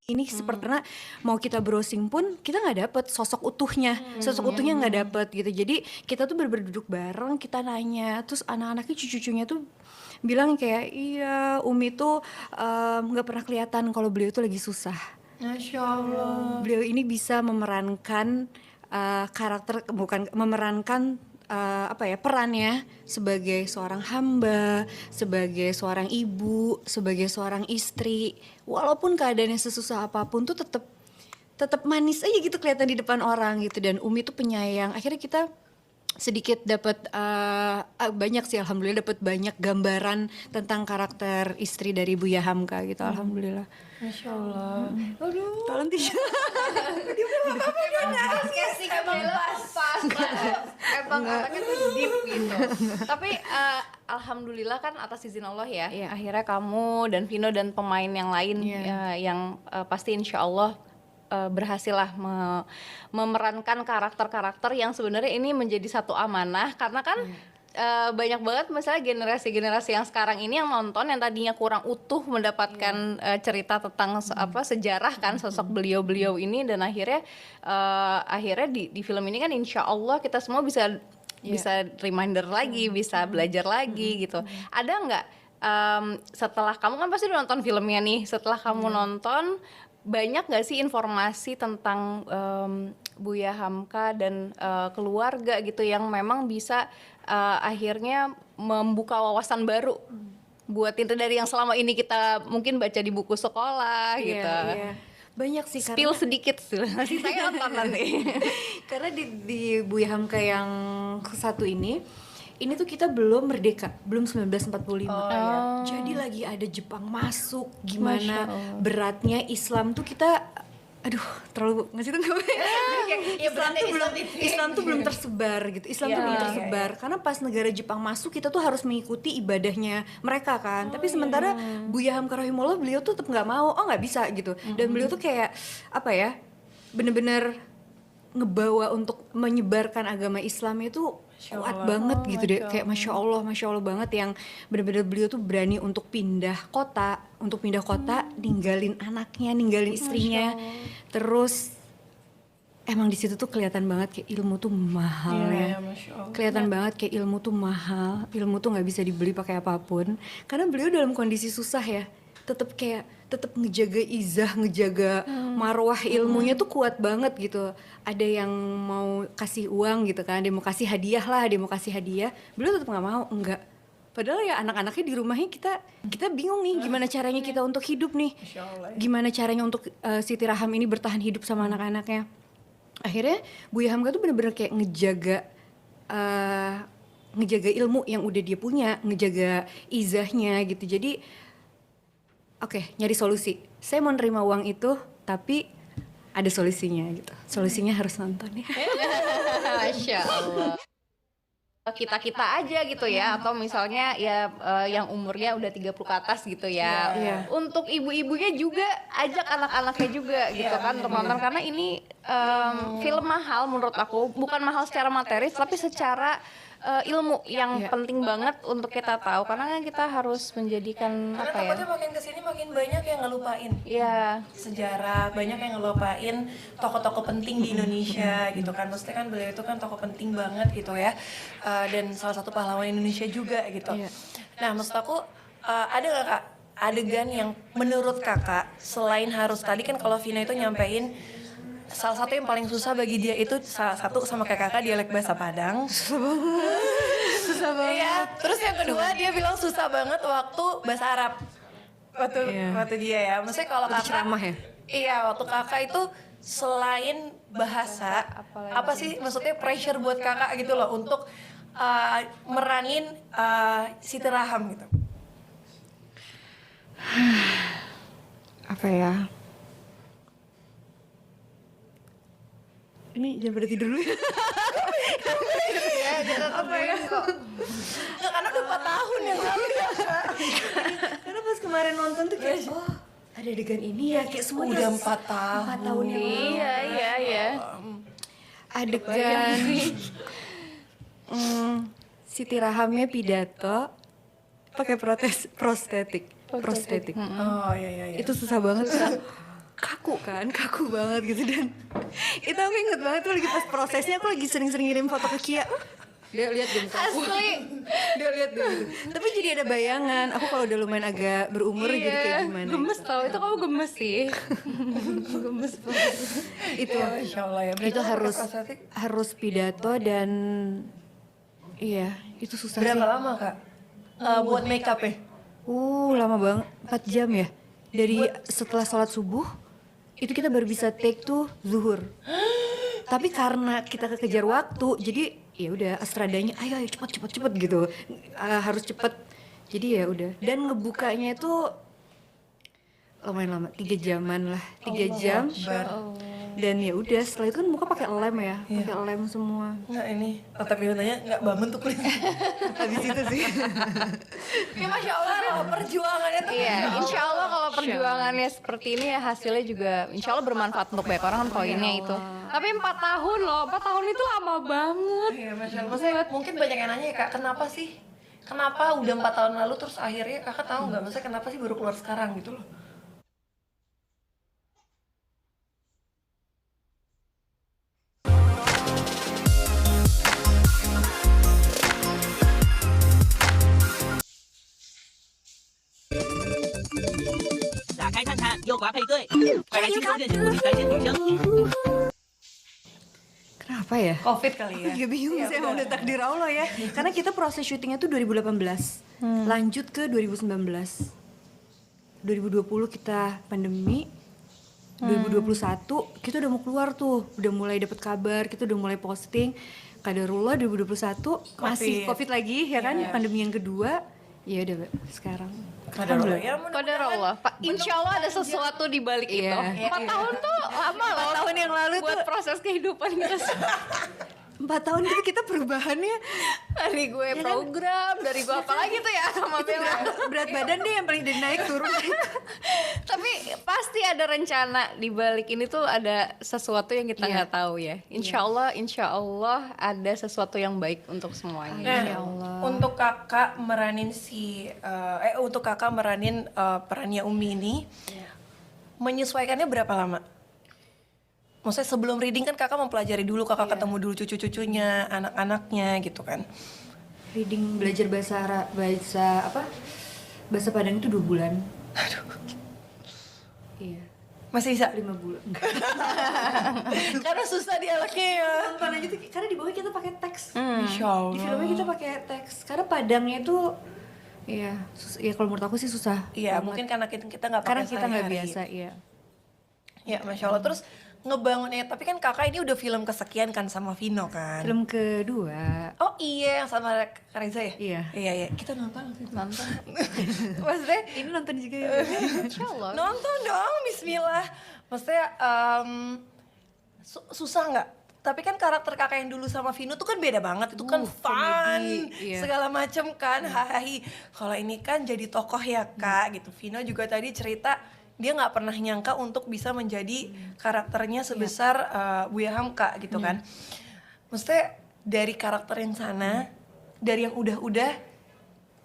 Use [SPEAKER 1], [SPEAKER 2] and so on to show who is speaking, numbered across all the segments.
[SPEAKER 1] ini seperti karena mau kita browsing pun kita nggak dapet sosok utuhnya, nggak dapet gitu. Jadi kita tuh berduduk bareng, kita nanya, terus anak-anaknya cucu-cucunya tuh bilang kayak iya Umi tuh nggak pernah kelihatan kalau beliau tuh lagi susah.
[SPEAKER 2] Masya Allah.
[SPEAKER 1] Beliau ini bisa memerankan karakter, bukan memerankan perannya sebagai seorang hamba, sebagai seorang ibu, sebagai seorang istri. Walaupun keadaannya sesusah apapun tuh tetap manis aja gitu kelihatan di depan orang gitu. Dan Umi tuh penyayang. Akhirnya kita sedikit dapat banyak sih, alhamdulillah dapat banyak gambaran tentang karakter istri dari Buya Hamka gitu. Alhamdulillah.
[SPEAKER 2] Masya Allah. Aduh.
[SPEAKER 1] Tolong tisu.
[SPEAKER 2] Kasih emang pas. Emang anaknya tuh deep gitu. Tapi alhamdulillah kan atas izin Allah ya.
[SPEAKER 1] Iya.
[SPEAKER 2] Akhirnya kamu dan Vino dan pemain yang lain yang pasti insya Allah berhasil lah memerankan karakter-karakter yang sebenarnya ini menjadi satu amanah karena kan banyak banget misalnya generasi-generasi yang sekarang ini yang nonton yang tadinya kurang utuh mendapatkan cerita tentang sejarah kan sosok beliau-beliau ini dan akhirnya di film ini kan insya Allah kita semua bisa reminder lagi, bisa belajar lagi gitu. Ada nggak setelah kamu kan pasti udah nonton filmnya nih, setelah kamu nonton banyak nggak sih informasi tentang Buya Hamka dan keluarga gitu yang memang bisa akhirnya membuka wawasan baru buat itu dari yang selama ini kita mungkin baca di buku sekolah gitu.
[SPEAKER 1] Iya. Banyak sih
[SPEAKER 2] Spill
[SPEAKER 1] karena
[SPEAKER 2] sedikit sih saya nonton nanti.
[SPEAKER 1] karena di Buya Hamka yang satu ini tuh kita belum merdeka, belum 1945. Jadi lagi ada Jepang masuk, gimana beratnya Islam tuh kita, aduh terlalu ngasih tuh Islam tuh belum tersebar gitu. Islam tuh belum tersebar karena pas negara Jepang masuk kita tuh harus mengikuti ibadahnya mereka kan. Tapi sementara Buya Hamka rahimahullah beliau tuh tetap nggak mau, nggak bisa gitu. Dan beliau tuh kayak bener-bener ngebawa untuk menyebarkan agama Islam itu kuat banget gitu deh, kayak masya Allah banget yang benar-benar beliau tuh berani untuk pindah kota, ninggalin anaknya, ninggalin istrinya, terus emang di situ tuh kelihatan banget kayak ilmu tuh mahal kelihatan banget kayak ilmu tuh mahal, ilmu tuh nggak bisa dibeli pakai apapun, karena beliau dalam kondisi susah ya, tetap ngejaga izah, ngejaga marwah ilmunya tuh kuat banget gitu. Ada yang mau kasih uang gitu kan, dia mau kasih hadiah, beliau tetap nggak mau, enggak. Padahal ya anak-anaknya di rumahnya kita bingung nih gimana caranya kita untuk hidup nih, gimana caranya untuk Siti Raham ini bertahan hidup sama anak-anaknya. Akhirnya Buya Hamka tuh bener-bener kayak ngejaga ilmu yang udah dia punya, ngejaga izahnya gitu. Jadi nyari solusi. Saya mau nerima uang itu, tapi ada solusinya gitu. Solusinya harus nonton ya.
[SPEAKER 2] Masya Allah. Kita aja gitu ya, atau misalnya ya yang umurnya udah 30 ke atas gitu ya. Untuk ibu-ibunya juga ajak anak-anaknya juga gitu kan untuk nonton, karena ini film mahal menurut aku, bukan mahal secara materi tapi secara ilmu yang penting banget untuk kita tahu, karena kan kita harus menjadikan
[SPEAKER 3] takutnya makin kesini makin banyak yang ngelupain sejarah, banyak yang ngelupain tokoh-tokoh penting di Indonesia gitu kan. Maksudnya kan beliau itu kan tokoh penting banget gitu ya, dan salah satu pahlawan Indonesia juga gitu. Nah maksud aku ada gak Kak adegan yang menurut Kakak selain harus tadi kan kalau Vina itu nyampein salah satu yang paling susah bagi dia itu salah satu sama kayak Kakak dialek bahasa Padang. Susah banget. Iya. Terus yang kedua dia bilang susah banget waktu bahasa Arab. Waktu dia ya. Maksudnya kalau Kakak
[SPEAKER 1] ceramah ya?
[SPEAKER 3] Iya, waktu Kakak itu selain bahasa, apa sih maksudnya pressure buat Kakak gitu loh untuk meranin Siti Raham gitu.
[SPEAKER 1] Apa ya? Ini jangan pada tidur dulu.
[SPEAKER 3] Karena udah 4 tahun yang lalu ya Kak.
[SPEAKER 1] Karena pas kemarin nonton tuh kayak ada adegan ini ya, kayak semua
[SPEAKER 3] udah 4 tahun.
[SPEAKER 1] 4 tahun yang lalu.
[SPEAKER 2] Iya.
[SPEAKER 1] Adegan Siti Rahamnya pidato pakai prostetik.
[SPEAKER 3] Oh iya.
[SPEAKER 1] Itu susah banget. Kaku kaku banget gitu. Dan itu aku inget banget tuh lagi pas prosesnya, aku lagi sering-sering ngirim foto ke Kia. Dia lihat deh muka aku.
[SPEAKER 2] Asli.
[SPEAKER 1] Dia lihat deh gitu. Tapi jadi ada bayangan aku kalau udah lumayan agak berumur jadi kayak gimana.
[SPEAKER 2] Gemes tau, itu kamu gemes sih. Gemes banget.
[SPEAKER 1] Itu
[SPEAKER 3] Masya Allah ya.
[SPEAKER 1] itu harus pidato dan iya, itu susah
[SPEAKER 3] Berapa
[SPEAKER 1] sih.
[SPEAKER 3] lama Kak? Buat make up ya?
[SPEAKER 1] Lama banget, 4 jam ya. Dari setelah sholat subuh itu kita baru bisa take tuh zuhur. Tapi karena kita kekejar waktu, jadi ya udah Astradanya ayo cepet gitu. Harus cepet. Jadi ya udah. Dan ngebukanya itu lumayan lama, 3 jaman lah, 3 jam. Dan ya udah setelah itu kan muka pakai lem ya, pakai lem semua.
[SPEAKER 3] Nggak ini, tapi nanya nggak bangun tuh kulit.
[SPEAKER 1] Habis itu sih.
[SPEAKER 3] Ya Masya Allah kalau perjuangannya tuh.
[SPEAKER 2] Iya, insya Allah kalau perjuangannya seperti ini ya hasilnya juga insya Allah bermanfaat untuk banyak orang kan poinnya itu. Tapi 4 tahun loh, 4 tahun itu lama banget.
[SPEAKER 3] Iya Masya Allah, maksudnya mungkin banyak yang nanya ya Kak, kenapa sih? Kenapa udah 4 tahun lalu terus akhirnya Kakak tahu nggak, maksudnya kenapa sih baru keluar sekarang gitu loh?
[SPEAKER 4] 右滑配对，快来轻松认识我的单身女生。
[SPEAKER 1] Kenapa ya?
[SPEAKER 3] Covid kali ya?
[SPEAKER 1] Juga bingung sih, emang udah takdir Allah ya. Karena kita proses syutingnya tuh 2018, lanjut ke 2019, 2020 kita pandemi, 2021 kita udah mau keluar tuh, udah mulai dapet kabar, kita udah mulai posting. Kadarullah 2021 masih Covid lagi ya kan, pandemi yang kedua, ya udah sekarang.
[SPEAKER 3] Kadarullah ya,
[SPEAKER 2] Qadar Allah, Pak. Insya Allah ada sesuatu di balik itu. 4 tahun tuh lama loh.
[SPEAKER 1] 4 tahun yang lalu
[SPEAKER 2] buat
[SPEAKER 1] tuh
[SPEAKER 2] proses kehidupan kita.
[SPEAKER 1] 4 tahun itu kita perubahannya
[SPEAKER 2] Dari gue program, dari gue apa lagi tuh ya sama Bella.
[SPEAKER 1] berat badan deh yang paling dari naik turun.
[SPEAKER 2] Tapi pasti ada rencana di balik ini tuh ada sesuatu yang kita nggak tahu ya. Insya Allah ada sesuatu yang baik untuk semuanya.
[SPEAKER 3] Nah, untuk kakak meranin perannya Umi ini, menyesuaikannya berapa lama? Maksudnya sebelum reading kan kakak mempelajari dulu, kakak ketemu dulu cucu-cucunya, anak-anaknya gitu kan.
[SPEAKER 1] Reading belajar bahasa Padang itu 2 bulan.
[SPEAKER 3] Aduh,
[SPEAKER 1] Iya,
[SPEAKER 3] masih bisa?
[SPEAKER 1] 5 bulan.
[SPEAKER 3] Karena susah dialognya ya.
[SPEAKER 1] Nonton aja tuh, karena di bawah kita pakai teks.
[SPEAKER 3] Masya
[SPEAKER 1] Di
[SPEAKER 3] Allah.
[SPEAKER 1] filmnya kita pakai teks. Karena Padangnya itu, ya kalau menurut aku sih susah.
[SPEAKER 3] Iya,
[SPEAKER 1] banget.
[SPEAKER 3] mungkin karena kita nggak pakai
[SPEAKER 1] Karena kita nggak
[SPEAKER 3] sehari-hari.
[SPEAKER 1] biasa, iya.
[SPEAKER 3] Ya, Masya Allah. Terus ngebangunnya, tapi kan kakak ini udah film kesekian kan sama Vino kan?
[SPEAKER 1] Film kedua.
[SPEAKER 3] Oh iya, yang sama Kak Reza ya?
[SPEAKER 1] Iya.
[SPEAKER 3] Iya. Kita nonton.
[SPEAKER 2] Nonton.
[SPEAKER 3] Maksudnya
[SPEAKER 1] Ini nonton juga ya.
[SPEAKER 2] Insya Allah.
[SPEAKER 3] nonton dong, bismillah. Maksudnya susah nggak? Tapi kan karakter kakak yang dulu sama Vino tuh kan beda banget. Itu kan fun,
[SPEAKER 1] komedi, iya.
[SPEAKER 3] segala macem kan, hahaha. Kalau ini kan jadi tokoh ya Kak, gitu. Vino juga tadi cerita, dia nggak pernah nyangka untuk bisa menjadi karakternya sebesar Buya Hamka gitu kan. Maksudnya dari karakter yang sana, dari yang udah-udah,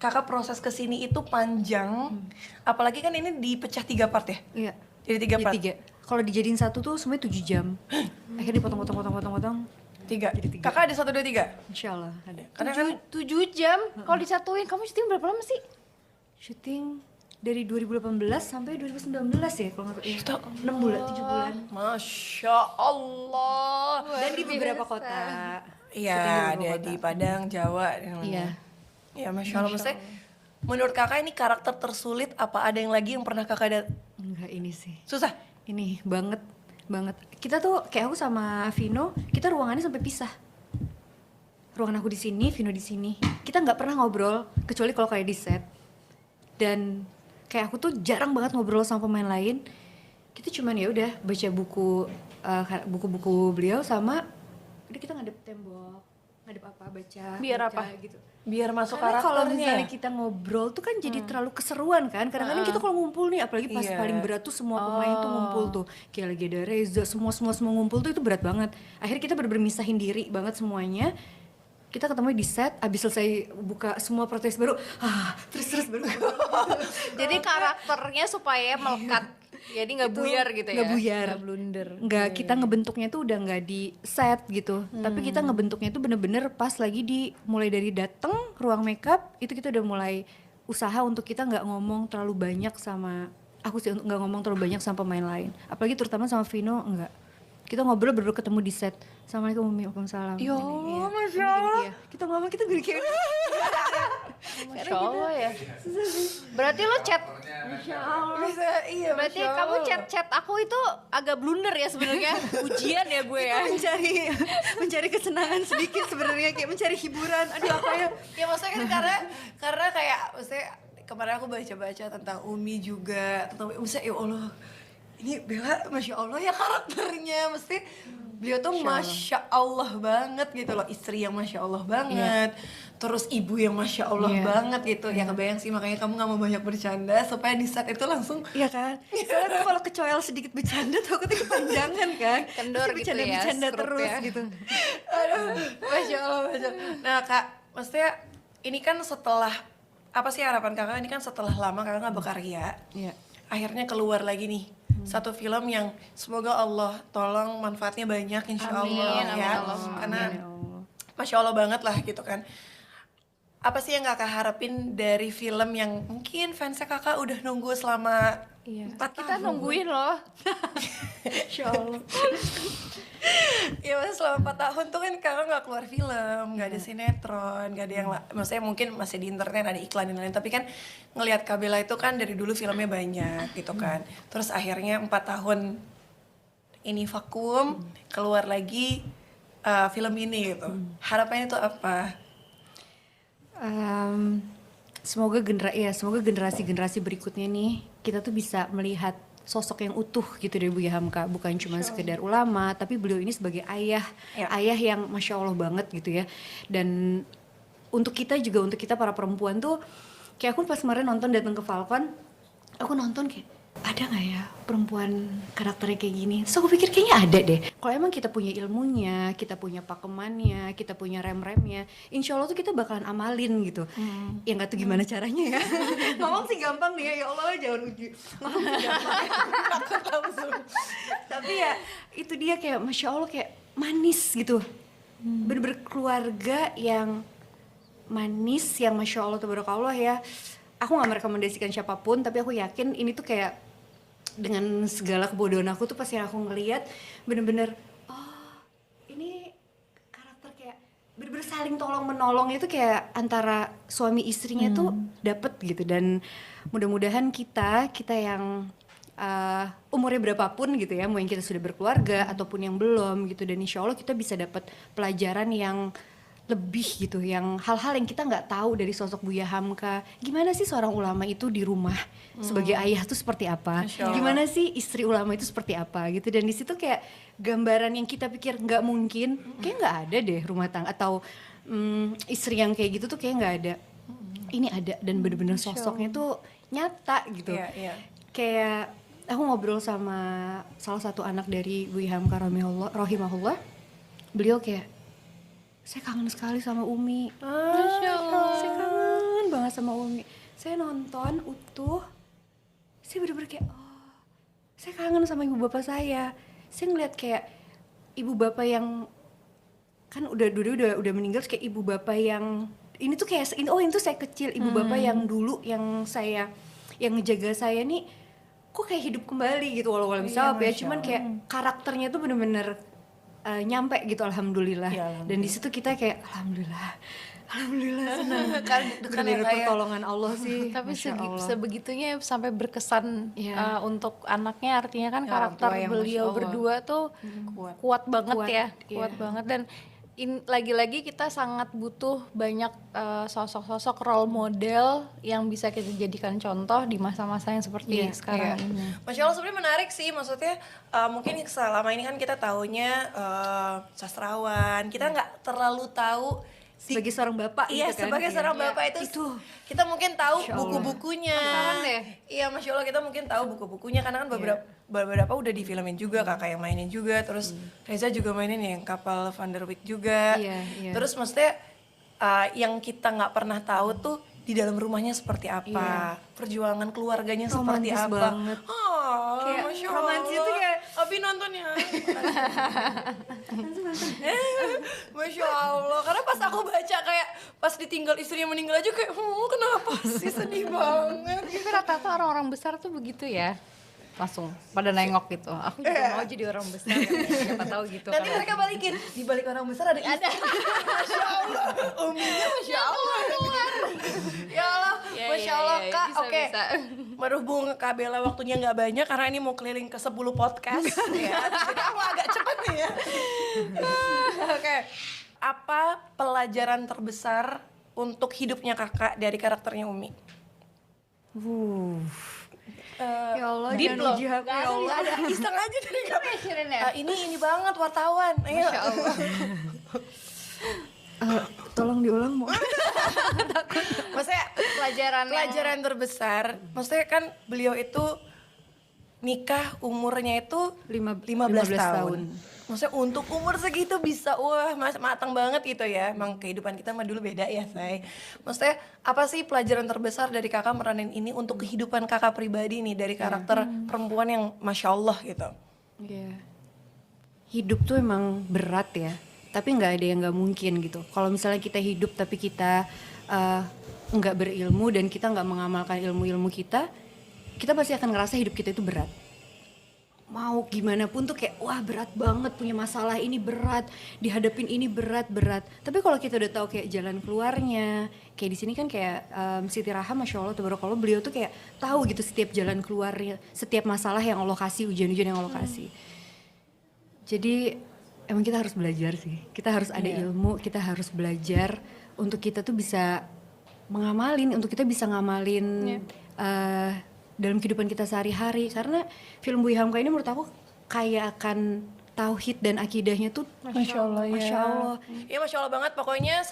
[SPEAKER 3] kakak proses kesini itu panjang. Apalagi kan ini dipecah 3 part ya?
[SPEAKER 1] Iya.
[SPEAKER 3] Jadi 3 part?
[SPEAKER 1] 3. Kalau dijadiin satu tuh semuanya 7 jam. Akhirnya dipotong.
[SPEAKER 3] 3?
[SPEAKER 1] Jadi 3.
[SPEAKER 3] Kakak ada 1, 2, 3?
[SPEAKER 1] Insya Allah ada.
[SPEAKER 3] Karena kan
[SPEAKER 2] 7 jam kalau disatuin, kamu syuting berapa lama sih?
[SPEAKER 1] Syuting dari 2018 sampai 2019 ya kalau nggak salah. 6 bulan, 7 bulan.
[SPEAKER 3] Masya Allah.
[SPEAKER 1] Dan di beberapa kota.
[SPEAKER 3] Iya, ada di Padang, Jawa dan lainnya.
[SPEAKER 1] Iya.
[SPEAKER 3] Ya, Masya Allah. Maksudnya, menurut kakak ini karakter tersulit apa ada yang lagi yang pernah kakak ada?
[SPEAKER 1] Enggak, ini sih.
[SPEAKER 3] Susah?
[SPEAKER 1] Ini banget. Kita tuh kayak aku sama Vino, kita ruangannya sampai pisah. Ruangan aku di sini, Vino di sini. Kita nggak pernah ngobrol kecuali kalau kayak di set. Dan kayak aku tuh jarang banget ngobrol sama pemain lain. Kita cuman ya udah baca buku-buku beliau sama udah kita ngadep tembok, ngadep apa baca.
[SPEAKER 2] Biar
[SPEAKER 1] baca,
[SPEAKER 2] apa?
[SPEAKER 1] gitu.
[SPEAKER 3] Biar masuk
[SPEAKER 1] Karena kalau
[SPEAKER 3] karakternya.
[SPEAKER 1] misalnya kita ngobrol tuh kan jadi terlalu keseruan kan. Kadang-kadang kita kalau ngumpul nih, apalagi pas
[SPEAKER 3] Iya.
[SPEAKER 1] paling berat tuh semua pemain tuh ngumpul tuh. Kayak lagi ada Reza, semua ngumpul tuh itu berat banget. Akhirnya kita bener-bener misahin diri banget semuanya. Kita ketemu di set, abis selesai buka semua protes baru, terus baru.
[SPEAKER 2] Jadi karakternya supaya melekat Jadi nggak buyar gitu ya?
[SPEAKER 1] Nggak buyar,
[SPEAKER 2] Nggak blunder.
[SPEAKER 1] nggak, kita ngebentuknya tuh udah nggak di set gitu, tapi kita ngebentuknya tuh bener-bener pas lagi di mulai dari dateng ruang makeup itu kita udah mulai usaha untuk kita nggak ngomong terlalu banyak sama aku sih, untuk nggak ngomong terlalu banyak sama pemain lain, apalagi terutama sama Vino enggak. Kita ngobrol baru ketemu di set. Assalamualaikum Umi, waalaikumsalam.
[SPEAKER 2] Ya Allah, Masya Allah.
[SPEAKER 1] Kita ngomong kita gini kayak
[SPEAKER 2] Masya Allah ya. Berarti lo chat,
[SPEAKER 3] Bisa, iya.
[SPEAKER 2] berarti
[SPEAKER 3] Masya
[SPEAKER 2] kamu
[SPEAKER 3] Allah.
[SPEAKER 2] chat aku itu agak blunder ya sebenarnya. Ujian ya gue ya.
[SPEAKER 1] mencari kesenangan sedikit sebenarnya, kayak mencari hiburan. Aduh apa ya?
[SPEAKER 3] Ya maksudnya kan karena kayak maksudnya kemarin aku baca-baca tentang Umi juga, tentang maksudnya ya Allah, ini Bella Masya Allah ya karakternya, mesti beliau tuh Masya Allah banget gitu loh, istri yang Masya Allah banget, terus ibu yang Masya Allah banget gitu. Ya kebayang sih, makanya kamu gak mau banyak bercanda supaya di set itu langsung
[SPEAKER 1] Iya kan? Soalnya tuh kalau kecoel sedikit bercanda takutnya kepanjangan kan.
[SPEAKER 2] Kendor
[SPEAKER 1] Mesti
[SPEAKER 2] gitu ya,
[SPEAKER 1] bercanda
[SPEAKER 2] skrup
[SPEAKER 1] terus
[SPEAKER 2] ya.
[SPEAKER 1] gitu.
[SPEAKER 3] aduh, Masya Allah, Masya Allah. Nah Kak, maksudnya ini kan setelah, apa sih harapan kakak ini kan setelah lama kakak gak berkarya,
[SPEAKER 1] Iya.
[SPEAKER 3] akhirnya keluar lagi nih satu film yang semoga Allah tolong manfaatnya banyak insya
[SPEAKER 2] Amin,
[SPEAKER 3] Allah
[SPEAKER 2] amin,
[SPEAKER 3] ya,
[SPEAKER 2] Allahumma
[SPEAKER 3] karena
[SPEAKER 1] Ya Allah.
[SPEAKER 3] Masya Allah banget lah gitu kan. Apa sih yang kakak harapin dari film yang mungkin fansnya kakak udah nunggu selama 4
[SPEAKER 2] Kita
[SPEAKER 3] tahun?
[SPEAKER 2] nungguin loh.
[SPEAKER 3] Insya Allah. Ya maksudnya selama 4 tahun tuh kan kakak gak keluar film, gak ada sinetron, gak ada yang maksudnya mungkin masih di internet ada iklan dan lain-lain, tapi kan ngelihat Kak Bella itu kan dari dulu filmnya banyak gitu kan, terus akhirnya 4 tahun ini vakum, keluar lagi film ini gitu. Harapannya itu apa?
[SPEAKER 1] Semoga generasi berikutnya nih kita tuh bisa melihat sosok yang utuh gitu dari Buya Hamka, bukan cuma sekedar ulama, tapi beliau ini sebagai ayah,
[SPEAKER 3] Ya.
[SPEAKER 1] ayah yang Masya Allah banget gitu ya. Dan untuk kita juga, untuk kita para perempuan tuh, kayak aku pas kemarin nonton datang ke Falcon, aku nonton kayak ada nggak ya perempuan karakternya kayak gini? So aku pikir kayaknya ada deh. Kalau emang kita punya ilmunya, kita punya pakemannya, kita punya rem-remnya, insya Allah tuh kita bakalan amalin gitu. Ya nggak tahu gimana caranya ya. Ngomong sih gampang nih ya Allah jangan uji. Ngomong sih gampang. Takut langsung. Tapi ya itu dia kayak Masya Allah kayak manis gitu. Bener-bener keluarga yang manis, yang Masya Allah tabarakallah ya. Aku gak merekomendasikan siapapun, tapi aku yakin ini tuh kayak dengan segala kebodohan aku tuh pas yang aku ngeliat bener-bener oh ini karakter kayak bener-bener saling tolong menolong itu kayak antara suami istrinya tuh dapet gitu. Dan mudah-mudahan kita yang umurnya berapapun gitu ya, mau yang kita sudah berkeluarga ataupun yang belum gitu, dan insya Allah kita bisa dapat pelajaran yang lebih gitu, yang hal-hal yang kita nggak tahu dari sosok Buya Hamka. Gimana sih seorang ulama itu di rumah sebagai ayah tuh seperti apa?
[SPEAKER 3] Masya Allah.
[SPEAKER 1] Gimana sih istri ulama itu seperti apa gitu? Dan di situ kayak gambaran yang kita pikir nggak mungkin, kayak nggak ada deh rumah tangga atau istri yang kayak gitu tuh kayak nggak ada. Ini ada, dan bener-bener sosoknya tuh nyata gitu.
[SPEAKER 3] Iya, iya.
[SPEAKER 1] Kayak aku ngobrol sama salah satu anak dari Buya Hamka rahimahullah. Beliau kayak, saya kangen sekali sama Umi.
[SPEAKER 2] Masya Allah.
[SPEAKER 1] Saya kangen banget sama Umi. Saya nonton utuh, saya bener-bener kayak, oh, saya kangen sama ibu bapak saya. Saya ngeliat kayak ibu bapak yang kan udah meninggal, kayak ibu bapak yang ini tuh kayak ini tuh saya kecil, ibu bapak yang dulu yang ngejaga saya nih, kok kayak hidup kembali gitu, walau misalnya ya, cuman kayak karakternya tuh bener-bener nyampe gitu, alhamdulillah.
[SPEAKER 3] Ya, alhamdulillah.
[SPEAKER 1] Dan di situ kita kayak alhamdulillah senang.
[SPEAKER 3] Kan
[SPEAKER 1] Bener-bener
[SPEAKER 3] kayak
[SPEAKER 1] pertolongan Allah sih.
[SPEAKER 2] Tapi
[SPEAKER 1] Masya Allah.
[SPEAKER 2] sebegitunya sampai berkesan
[SPEAKER 1] Iya.
[SPEAKER 2] untuk anaknya, artinya kan
[SPEAKER 3] Ya,
[SPEAKER 2] karakter
[SPEAKER 3] orang tua yang
[SPEAKER 2] beliau
[SPEAKER 3] Masya Allah.
[SPEAKER 2] berdua tuh
[SPEAKER 3] kuat.
[SPEAKER 2] kuat banget
[SPEAKER 1] Kuat,
[SPEAKER 2] ya,
[SPEAKER 1] iya.
[SPEAKER 2] kuat banget. Dan lagi-lagi kita sangat butuh banyak sosok-sosok role model yang bisa kita jadikan contoh di masa-masa yang seperti
[SPEAKER 1] Iya,
[SPEAKER 2] sekarang
[SPEAKER 3] Iya.
[SPEAKER 2] ini.
[SPEAKER 3] Masya Allah, sebenarnya menarik sih, maksudnya mungkin selama ini kan kita taunya sastrawan, kita nggak terlalu tahu
[SPEAKER 1] Sebagai seorang bapak
[SPEAKER 3] iya,
[SPEAKER 1] gitu kan.
[SPEAKER 3] sebagai seorang
[SPEAKER 2] Iya.
[SPEAKER 3] bapak itu kita mungkin tahu
[SPEAKER 1] Masya Allah.
[SPEAKER 3] buku-bukunya.
[SPEAKER 2] Penasaran deh.
[SPEAKER 3] Iya, Masya Allah, kita mungkin tahu buku-bukunya karena kan beberapa udah difilmin juga, kakak yang mainin juga, terus Reza juga mainin yang Kapal Van der Wijk juga.
[SPEAKER 1] Iya, iya.
[SPEAKER 3] Terus maksudnya yang kita nggak pernah tahu tuh di dalam rumahnya seperti apa, perjuangan keluarganya seperti
[SPEAKER 1] Romantis
[SPEAKER 3] apa.
[SPEAKER 1] banget.
[SPEAKER 3] Oh,
[SPEAKER 1] Kayak
[SPEAKER 3] Masya Allah.
[SPEAKER 1] Romantis itu kayak
[SPEAKER 3] Abi nonton ya. Masya Allah. Karena pas aku baca kayak pas ditinggal istrinya meninggal aja kayak, kenapa sih sedih banget.
[SPEAKER 2] Tapi rata-rata orang-orang besar tuh begitu ya, langsung pada nengok gitu. Aku juga mau jadi orang besar, siapa tahu gitu.
[SPEAKER 3] Nanti
[SPEAKER 2] kan.
[SPEAKER 3] mereka balikin, di balik orang besar ada istri. Masya Allah. Uminya Masya Allah. Ya Allah,
[SPEAKER 2] Ya,
[SPEAKER 3] Masya
[SPEAKER 2] ya,
[SPEAKER 3] Allah
[SPEAKER 2] ya,
[SPEAKER 3] Kak.
[SPEAKER 2] bisa,
[SPEAKER 3] Oke,
[SPEAKER 2] bisa.
[SPEAKER 3] berhubung Kak Bella waktunya nggak banyak karena ini mau keliling ke 10 podcast ya. Jadi aku agak cepat nih ya. Oke, apa pelajaran terbesar untuk hidupnya kakak dari karakternya Umi?
[SPEAKER 1] ya Allah
[SPEAKER 2] Deep
[SPEAKER 1] jangan
[SPEAKER 2] loh.
[SPEAKER 1] uji aku ya Allah.
[SPEAKER 3] Ada iseng aja dari kakak.
[SPEAKER 2] Passion ya?
[SPEAKER 3] Ini banget wartawan. Ayo.
[SPEAKER 2] Masya Allah.
[SPEAKER 1] Tolong diulang mau.
[SPEAKER 3] Maksudnya pelajaran terbesar, maksudnya kan beliau itu nikah umurnya itu 15 tahun. Maksudnya untuk umur segitu bisa matang banget gitu ya. Emang kehidupan kita mah dulu beda ya, Say. Maksudnya apa sih pelajaran terbesar dari kakak meranin ini untuk kehidupan kakak pribadi nih dari karakter perempuan yang Masya Allah gitu.
[SPEAKER 1] Iya. Hidup tuh emang berat ya, tapi nggak ada yang nggak mungkin gitu. Kalau misalnya kita hidup tapi kita nggak berilmu dan kita nggak mengamalkan ilmu-ilmu kita pasti akan ngerasa hidup kita itu berat. Mau gimana pun tuh kayak wah berat banget, punya masalah ini berat, dihadapin ini berat. Tapi kalau kita udah tahu kayak jalan keluarnya, kayak di sini kan kayak Siti Raham, Masya Allah, tabarakallah, beliau tuh kayak tahu gitu setiap jalan keluarnya, setiap masalah yang Allah kasih, ujian-ujian yang Allah kasih. Jadi emang kita harus belajar sih, kita harus ada ilmu, kita harus belajar untuk kita tuh bisa mengamalin, untuk kita bisa ngamalin dalam kehidupan kita sehari-hari. Karena film Buya Hamka ini menurut aku kayak akan tauhid dan akidahnya tuh
[SPEAKER 3] Masya Allah ya.
[SPEAKER 1] Masya Allah.
[SPEAKER 3] Ya Masya Allah banget pokoknya.